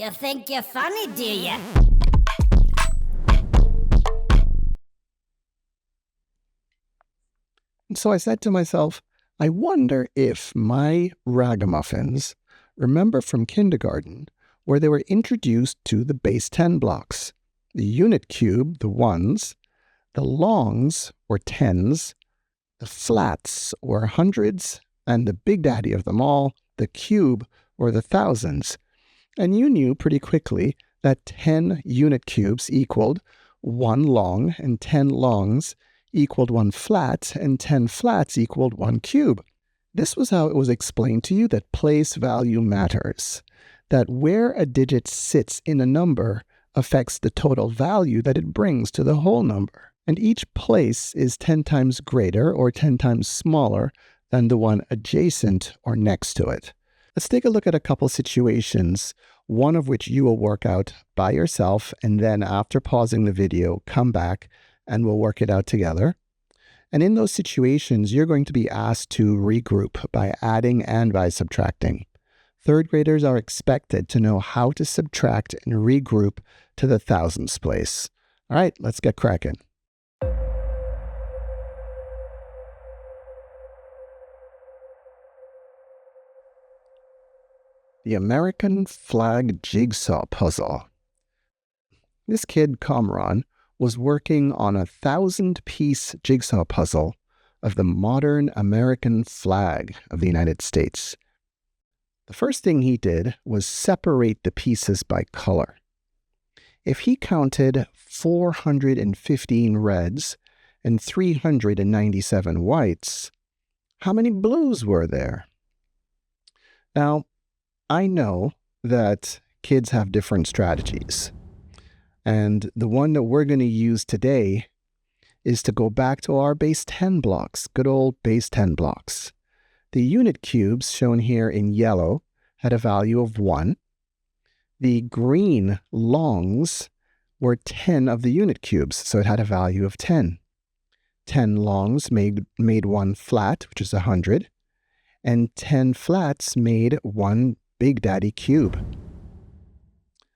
You think you're funny, do you? And so I said to myself, I wonder if my Ragamuffins remember from kindergarten where they were introduced to the base-10 blocks. The unit cube, the ones, the longs, or tens, the flats, or hundreds, and the big daddy of them all, the cube, or the thousands. And you knew pretty quickly that 10 unit cubes equaled 1 long, and 10 longs equaled 1 flat, and 10 flats equaled 1 cube. This was how it was explained to you that place value matters, that where a digit sits in a number affects the total value that it brings to the whole number. And each place is 10 times greater or 10 times smaller than the one adjacent or next to it. Let's take a look at a couple situations, one of which you will work out by yourself, and then after pausing the video, come back and we'll work it out together. And in those situations, you're going to be asked to regroup by adding and by subtracting. Third graders are expected to know how to subtract and regroup to the thousands place. All right, let's get cracking. The American flag jigsaw puzzle. This kid, Kamran, was working on a 1,000-piece jigsaw puzzle of the modern American flag of the United States. The first thing he did was separate the pieces by color. If he counted 415 reds and 397 whites, how many blues were there? Now, I know that kids have different strategies. And the one that we're going to use today is to go back to our base-10 blocks, good old base-10 blocks. The unit cubes, shown here in yellow, had a value of 1. The green longs were 10 of the unit cubes, so it had a value of 10. 10 longs made 1 flat, which is 100, and 10 flats made 1 Big Daddy cube.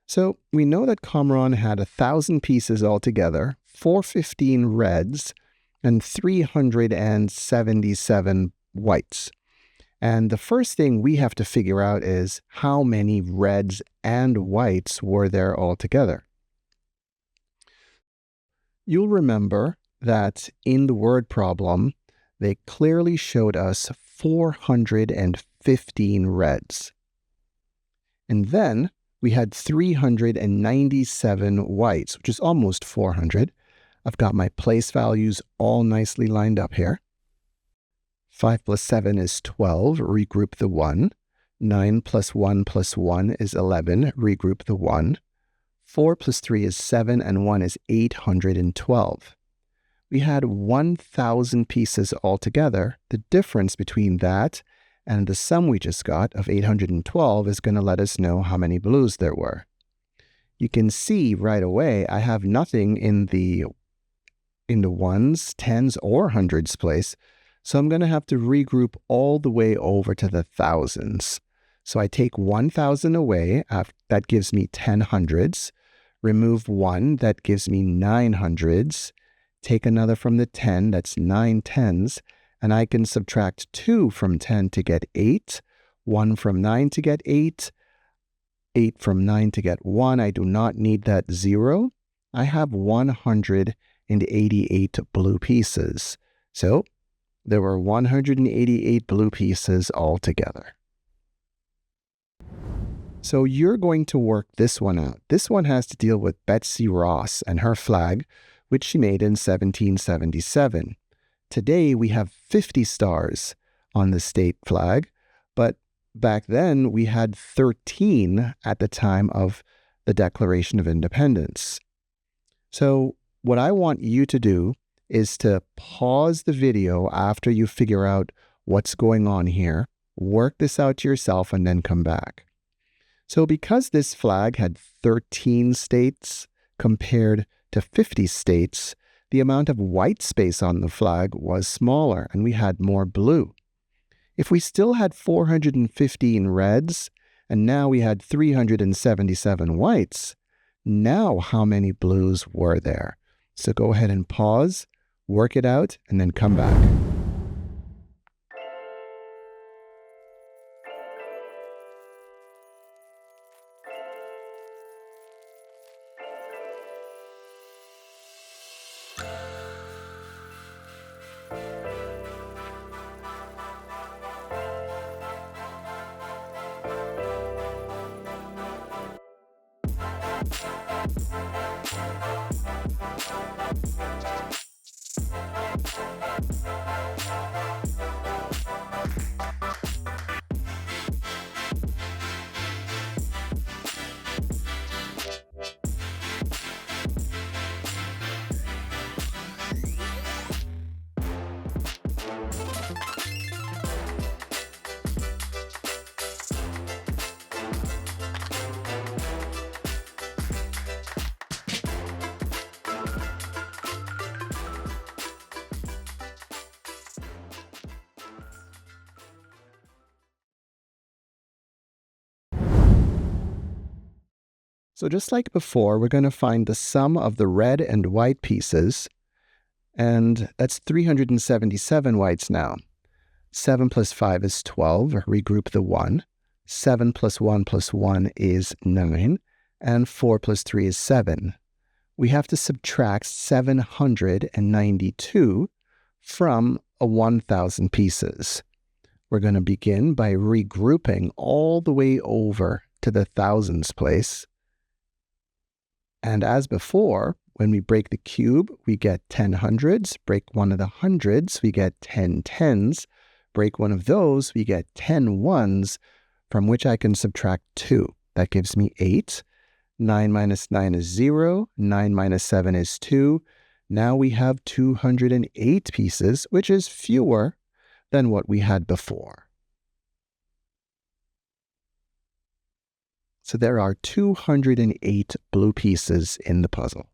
So we know that Kamran had 1,000 pieces altogether, 415 reds, and 377 whites. And the first thing we have to figure out is how many reds and whites were there altogether. You'll remember that in the word problem, they clearly showed us 415 reds. And then we had 397 whites, which is almost 400. I've got my place values all nicely lined up here. 5 plus 7 is 12, regroup the 1. 9 plus 1 plus 1 is 11, regroup the 1. 4 plus 3 is 7, and 1 is 812. We had 1,000 pieces altogether. The difference between that and the sum we just got of 812 is going to let us know how many blues there were. You can see right away I have nothing in the ones, tens, or hundreds place, so I'm going to have to regroup all the way over to the thousands. So I take 1,000 away, that gives me 10 hundreds. Remove 1, that gives me 9 hundreds. Take another from the 10, that's 9 tens. And I can subtract 2 from 10 to get 8, 1 from 9 to get 8, 8 from 9 to get 1. I do not need that 0. I have 188 blue pieces. So there were 188 blue pieces altogether. So you're going to work this one out. This one has to deal with Betsy Ross and her flag, which she made in 1777. Today, we have 50 stars on the state flag, but back then we had 13 at the time of the Declaration of Independence. So what I want you to do is to pause the video after you figure out what's going on here, work this out yourself, and then come back. So because this flag had 13 states compared to 50 states, the amount of white space on the flag was smaller and we had more blue. If we still had 415 reds, And now we had 377 whites. Now how many blues were there? So go ahead and pause, work it out, and then come back. So just like before, we're going to find the sum of the red and white pieces, and that's 377 whites now. 7 plus 5 is 12, regroup the 1. 7 plus 1 plus 1 is 9, and 4 plus 3 is 7. We have to subtract 792 from 1,000 pieces. We're going to begin by regrouping all the way over to the thousands place. And as before, when we break the cube, we get 10 hundreds. Break one of the hundreds, we get 10 tens. Break one of those, we get 10 ones, from which I can subtract 2. That gives me 8. 9 minus 9 is 0. 9 minus 7 is 2. Now we have 208 pieces, which is fewer than what we had before. So there are 208 blue pieces in the puzzle.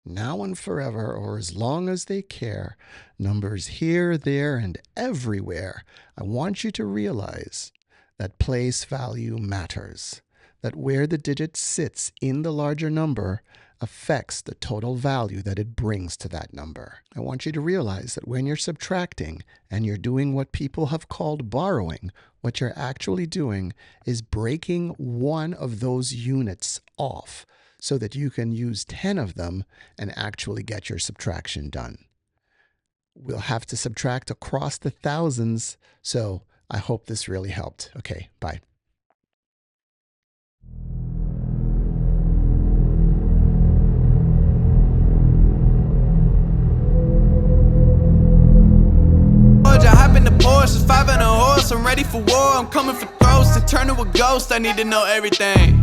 Now and forever, or as long as they care, numbers here, there, and everywhere, I want you to realize that place value matters, that where the digit sits in the larger number affects the total value that it brings to that number. I want you to realize that when you're subtracting and you're doing what people have called borrowing, what you're actually doing is breaking one of those units off so that you can use 10 of them and actually get your subtraction done. We'll have to subtract across the thousands, so I hope this really helped. Okay, bye. Porsche, 5 and a horse, I'm ready for war. I'm coming for throats to turn to a ghost. I need to know everything.